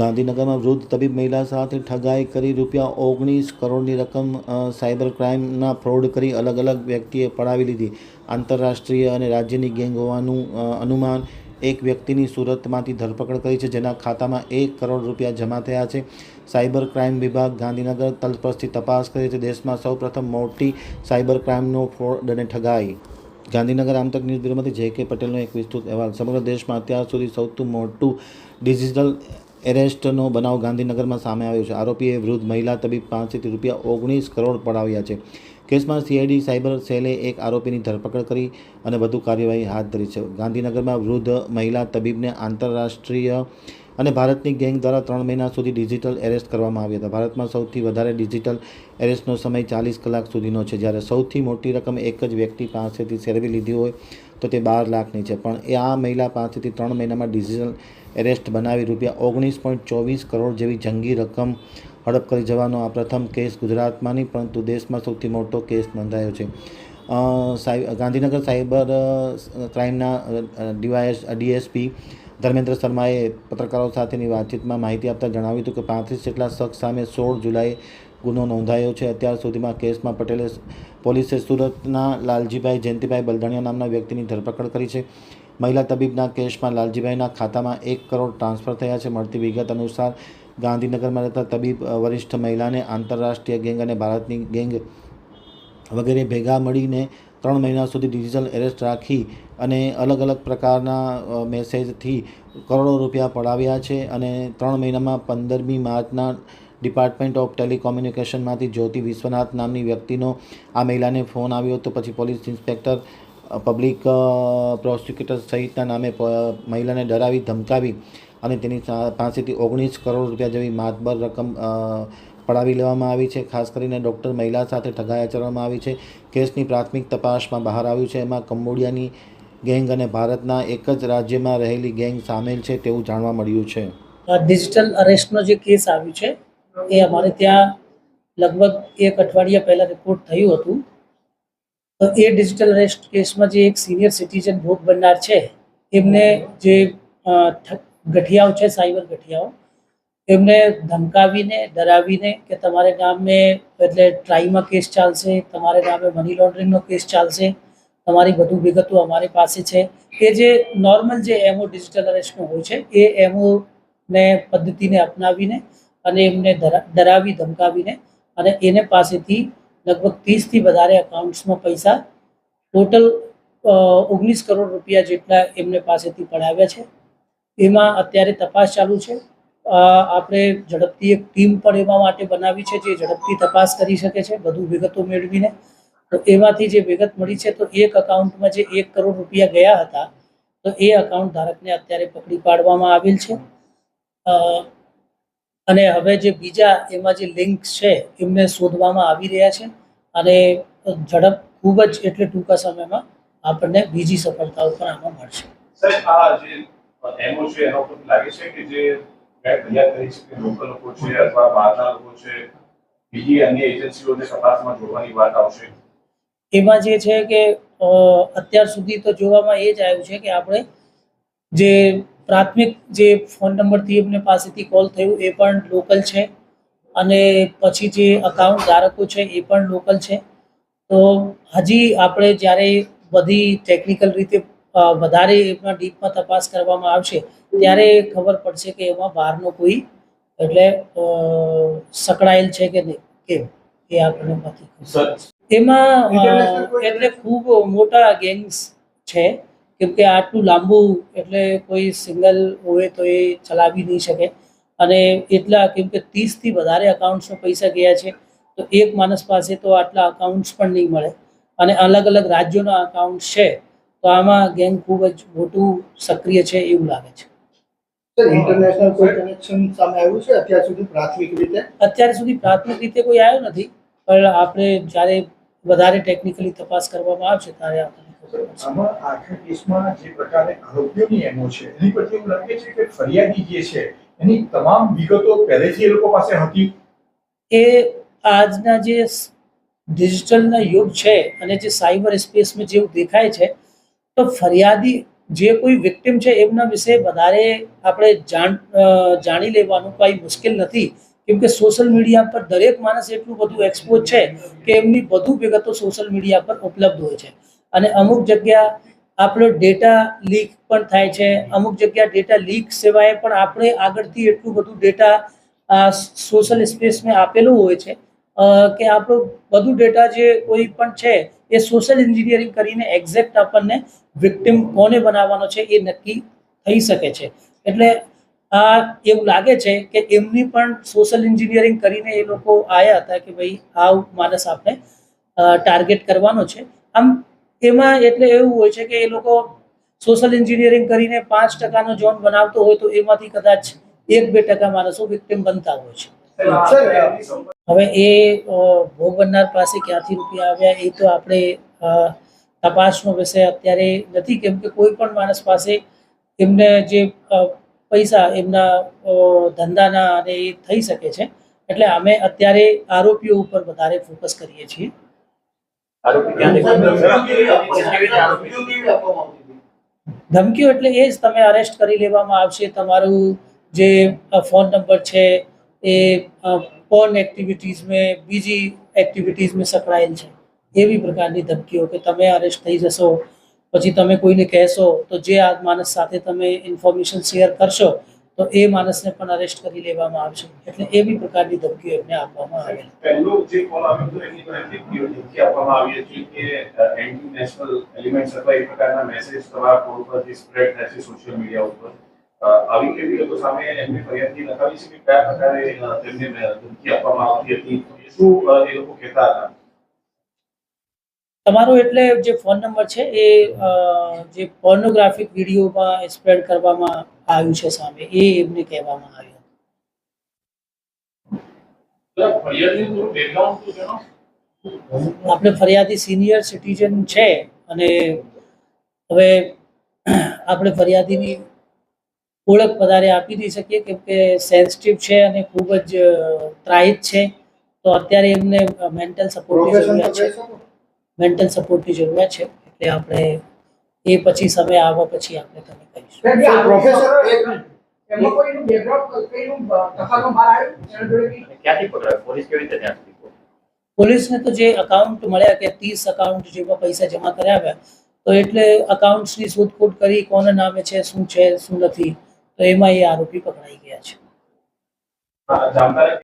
ગાંધીનગરમાં વૃદ્ધ તબીબ મહિલા સાથે ઠગાઈ કરી ₹19 કરોડની રકમ સાયબર ક્રાઇમના ફ્રોડ કરી અલગ અલગ વ્યક્તિએ પડાવી લીધી। આંતરરાષ્ટ્રીય અને રાજ્યની ગેંગ હોવાનું અનુમાન। એક વ્યક્તિની સુરતમાંથી ધરપકડ કરી છે, જેના ખાતામાં ₹1 કરોડ જમા થયા છે। સાયબર ક્રાઇમ વિભાગ ગાંધીનગર તલસ્પર્શી તપાસ કરે છે। દેશમાં સૌપ્રથમ મોટી સાયબર ક્રાઇમનો ફ્રોડ અને ઠગાઈ। ગાંધીનગર આમતક ન્યૂઝ બ્યુરોમાંથી જે.કે. પટેલનો એક વિસ્તૃત અહેવાલ। સમગ્ર દેશમાં અત્યાર સુધી સૌથી મોટું ડિજિટલ એરેસ્ટનો બનાવ ગાંધીનગરમાં સામે આવ્યો છે। આરોપીએ વૃદ્ધ મહિલા તબીબ પાસેથી ₹19 કરોડ પડાવ્યા છે। કેસમાં સીઆઈડી સાયબર સેલે એક આરોપીની ધરપકડ કરી અને વધુ કાર્યવાહી હાથ ધરી છે। ગાંધીનગરમાં વૃદ્ધ મહિલા તબીબને આંતરરાષ્ટ્રીય અને ભારતની ગેંગ દ્વારા 3 મહિના સુધી ડિજિટલ એરેસ્ટ કરવામાં આવ્યા હતા। ભારતમાં સૌથી વધારે ડિજિટલ એરેસ્ટનો સમય 40 કલાક સુધીનો છે, જ્યારે સૌથી મોટી રકમ એક જ વ્યક્તિ પાસેથી સેરવી લીધી હોય તો તે 12 લાખની છે। પણ આ મહિલા પાસેથી 3 મહિનામાં ડિજિટલ એરેસ્ટ બનાવી ₹19.24 કરોડ જેવી જંગી રકમ હડપ કરી જવાનો આ પ્રથમ કેસ ગુજરાતમાં નહીં, પરંતુ દેશમાં સૌથી મોટો કેસ નોંધાયો છે। ગાંધીનગર સાયબર ક્રાઇમના ડીએસપી ધર્મેન્દ્ર શર્માએ પત્રકારો સાથેની વાતચીતમાં માહિતી આપતા જણાવ્યું હતું કે 35 જેટલા શખ્સ સામે 16 જુલાઈએ ગુનો નોંધાયો છે। અત્યાર સુધીમાં કેસમાં પોલીસે સુરતના લાલજીભાઈ જયંતિભાઈ બલદાણિયા નામના વ્યક્તિની ધરપકડ કરી છે। મહિલા તબીબના કેસમાં લાલજીભાઈના ખાતામાં ₹1 કરોડ ટ્રાન્સફર થયા છે। મળતી વિગત અનુસાર ગાંધીનગરમાં રહેતા તબીબ વરિષ્ઠ મહિલાને આંતરરાષ્ટ્રીય ગેંગ અને ભારતની ગેંગ વગેરે ભેગા મળીને 3 મહિના સુધી ડિજિટલ એરેસ્ટ રાખી અને અલગ અલગ પ્રકારના મેસેજથી કરોડો રૂપિયા પડાવ્યા છે। અને 3 મહિનામાં 15મી માર્ચના ડિપાર્ટમેન્ટ ઓફ ટેલિકોમ્યુનિકેશનમાંથી જ્યોતિ વિશ્વનાથ નામની વ્યક્તિનો આ મહિલાને ફોન આવ્યો હતો। પછી પોલીસ ઇન્સ્પેક્ટર, પબ્લિક પ્રોસિક્યુટર સહિતના નામે મહિલાને ડરાવી ધમકાવી અને તેની પાસેથી ₹19 કરોડ જેવી માતબર રકમ પડાવી લેવામાં આવી છે। ખાસ કરીને ડૉક્ટર મહિલા સાથે ઠગાઈ આચરવામાં આવી છે। કેસની પ્રાથમિક તપાસમાં બહાર આવ્યું છે, એમાં કંબોડિયાની ગેંગ અને ભારતના એક જ રાજ્યમાં રહેલી ગેંગ સામેલ છે તેવું જાણવા મળ્યું છે। ડિજિટલ અરેસ્ટનો જે કેસ આવ્યું છે એ અમારે ત્યાં લગભગ 1 અઠવાડિયા પહેલાં રિપોર્ટ થયું હતું। તો એ ડિજિટલ અરેસ્ટ કેસમાં જે એક સિનિયર સિટીઝન ભોગ બનનાર છે, એમને જે ગઠિયાઓ છે, સાયબર ગઠિયાઓ, એમને ધમકાવીને ડરાવીને કે તમારે નામે એટલે ટ્રાઈમાં કેસ ચાલશે, તમારે નામે મની લોન્ડરિંગનો કેસ ચાલશે, તમારી બધું વિગતો અમારી પાસે છે, એ જે નોર્મલ જે એમઓ ડિજિટલ અરેસ્ટનો હોય છે એ એમઓને પદ્ધતિને અપનાવીને અને એમને ડરાવી ધમકાવીને અને એને પાસેથી લગભગ 30થી વધારે અકાઉન્ટ્સમાં પૈસા ટોટલ ₹19 કરોડ જેટલા એમને પાસેથી પડાવ્યા છે। એમાં અત્યારે તપાસ ચાલુ છે। આપણે ઝડપથી એક ટીમ પણ એમાં માટે બનાવી છે, જે ઝડપથી તપાસ કરી શકે છે વધુ વિગતો મેળવીને। તો એમાંથી જે વિગત મળી છે, તો એક અકાઉન્ટમાં જે ₹1 કરોડ ગયા હતા, તો એ અકાઉન્ટ ધારકને અત્યારે પકડી પાડવામાં આવેલ છે। અને હવે જે બીજા એમાં જે લિંક્સ છે એમને શોધવામાં આવી રહ્યા છે અને ઝડપ ખૂબ જ એટલે ટૂંકા સમયમાં આપણને બીજી સફળતાઓ પણ આમાં મળશે। સાહેબ, આ જે એમઓ છે એના ઉપર લાગે છે કે જે ફરિયાદ કરી છે કે લોકલ લોકો છે અથવા બહારના લોકો છે, બીજી અન્ય એજન્સીઓને તપાસમાં જોડવાની વાત આવશે? એમાં જે છે કે અત્યાર સુધી તો જોવામાં એ જ આવ્યું છે કે આપણે જે પ્રાથમિક જે ફોન નંબરથી એમને પાસેથી કોલ થયું એ પણ લોકલ છે અને પછી જે અકાઉન્ટ ધારકો છે એ પણ લોકલ છે। તો હજી આપણે જ્યારે બધી ટેકનિકલ રીતે વધારે એમાં ડીપમાં તપાસ કરવામાં આવશે ત્યારે ખબર પડશે કે એમાં બહારનો કોઈ એટલે સંકળાયેલ છે કે નહીં, કેમ એ આપણને નથી ખબર। એમાં એટલે ખૂબ મોટા ગેંગ્સ છે, કેમ કે આટલું લાંબુ એટલે કોઈ સિંગલ હોય તો એ ચલાવી નહીં શકે અને એટલા કેમ કે 30થી વધારે અકાઉન્ટ્સમાં પૈસા ગયા છે, તો એક માણસ પાસે તો આટલા અકાઉન્ટ્સ પણ નહીં મળે અને અલગ અલગ રાજ્યોના અકાઉન્ટ છે, તો આમાં ગેંગ ખૂબ જ મોટું સક્રિય છે એવું લાગે છે। ઇન્ટરનેશનલ કોઈ કનેક્શન સામે આવ્યું છે અત્યાર સુધી પ્રાથમિક રીતે? અત્યાર સુધી પ્રાથમિક રીતે કોઈ આવ્યું નથી, પણ આપણે જ્યારે વધારે ટેકનિકલી તપાસ કરવામાં આવશે ત્યારે આપણને ખબર પડશે। આમાં આખા કેસમાં જે પ્રકારે આરોપીઓની એમઓ છે એની પરથી એવું લાગે છે કે ફરિયાદી જે છે એની તમામ વિગતો પહેલેથી એ લોકો પાસે હતી? એ આજના જે ડિજિટલના યુગ છે અને જે સાયબર સ્પેસમાં જેવું દેખાય છે, તો ફરિયાદી જે કોઈ વિક્ટિમ છે એમના વિશે વધારે આપણે જાણી લેવાનું કંઈ મુશ્કેલ નથી, કેમ કે સોશિયલ મીડિયા પર દરેક માણસ એટલું બધું એક્સપોઝ છે કે એમની બધું વિગતો સોશિયલ મીડિયા પર ઉપલબ્ધ હોય છે. અને અમુક જગ્યા આપણો ડેટા લીક પણ થાય છે, અમુક જગ્યા ડેટા લીક સિવાય પણ આપણે આગળથી એટલું બધું ડેટા સોશિયલ સ્પેસમાં આપેલું હોય છે કે આપણો બધું ડેટા જે કોઈ પણ છે એ સોશિયલ એન્જિનિયરિંગ કરીને એક્ઝેક્ટ આપણને વિક્ટિમ કોને બનાવવાનો છે એ નક્કી થઈ શકે છે. એટલે આ એવું લાગે છે કે એમની પણ સોશિયલ એન્જિનિયરિંગ કરીને એ લોકો આવ્યા હતા કે ભાઈ આ માણસ આપણે ટાર્ગેટ કરવાનો છે. આમ એમાં એટલે એવું હોય છે કે એ લોકો સોશિયલ એન્જિનિયરિંગ કરીને 5% ઝોન બનાવતો હોય તો એમાંથી કદાચ 1-2% માણસો વિક્ટિમ બનતા હોય છે. હવે એ ભોગ બનનાર પાસે ક્યાંથી રૂપિયા આવ્યા એ તો આપણે તપાસનો વિષય અત્યારે નથી, કેમ કે કોઈ પણ માણસ પાસે એમને જે પૈસા એમના ધંધાના અને એ થઈ શકે છે. એટલે અમે અત્યારે આરોપીઓ ઉપર વધારે ફોકસ કરીએ છીએ. ધમકીઓ એટલે એ જ, તમે અરેસ્ટ કરી લેવામાં આવશે, તમારું જે ફોન નંબર છે એ પોર્ન એક્ટિવિટીઝમાં બીજી એક્ટિવિટીઝમાં સંકળાયેલ છે, એવી પ્રકારની ધમકીઓ કે તમે અરેસ્ટ થઈ જશો, પછી તમે કોઈને કહેશો તો જે આ માણસ સાથે તમે ઇન્ફોર્મેશન શેર કરશો તો એ માણસને પણ અરેસ્ટ કરી લેવામાં આવશે. એટલે એવી પ્રકારની ધમકીઓ એમને આપવામાં આવેલી. પહેલો જે કોલ આવ્યો હતો એની પર ધમકી આપવામાં આવી હતી કે એન્ટી નેશનલ એલિમેન્ટ્સ અથવા એ પ્રકારના મેસેજ તમારા ફોન પરથી સ્પ્રેડ થશે સોશિયલ મીડિયા ઉપર. આવી કેવી વિગતો સામે એમની ફરિયાદથી નકારી છે કે કયા પ્રકારે તેમને ધમકી આપવામાં આવતી હતી, શું એ લોકો કહેતા હતા? તમારો એટલે જે ફોન નંબર છે એ જે પોર્નોગ્રાફિક વિડીયોમાં સ્પ્રેડ કરવામાં આવ્યું છે સામે, એ એમને કહેવામાં આવ્યું. આપણે ફરિયાદી સિનિયર સિટીઝન છે અને હવે આપણે ફરિયાદીની ઓળખ વધારે આપી નહીં શકીએ કેમ કે સેન્સિટિવ છે અને ખૂબ જ ત્રાહિત છે. તો અત્યારે એમને મેન્ટલ સપોર્ટની જરૂરિયાત છે, મેન્ટલ સપોર્ટની જરૂરિયાત છે. એટલે આપણે એ પછી સમય આવવા પછી આપણે તમે કહીશું. પોલીસને તો જે અકાઉન્ટ મળ્યા કે 30 અકાઉન્ટ જેમાં પૈસા જમા કરાવ્યા, તો એટલે અકાઉન્ટ્સની શોધખોળ કરી કોના નામે છે, શું નથી, તો એમાં એ આરોપી પકડાઈ ગયા છે.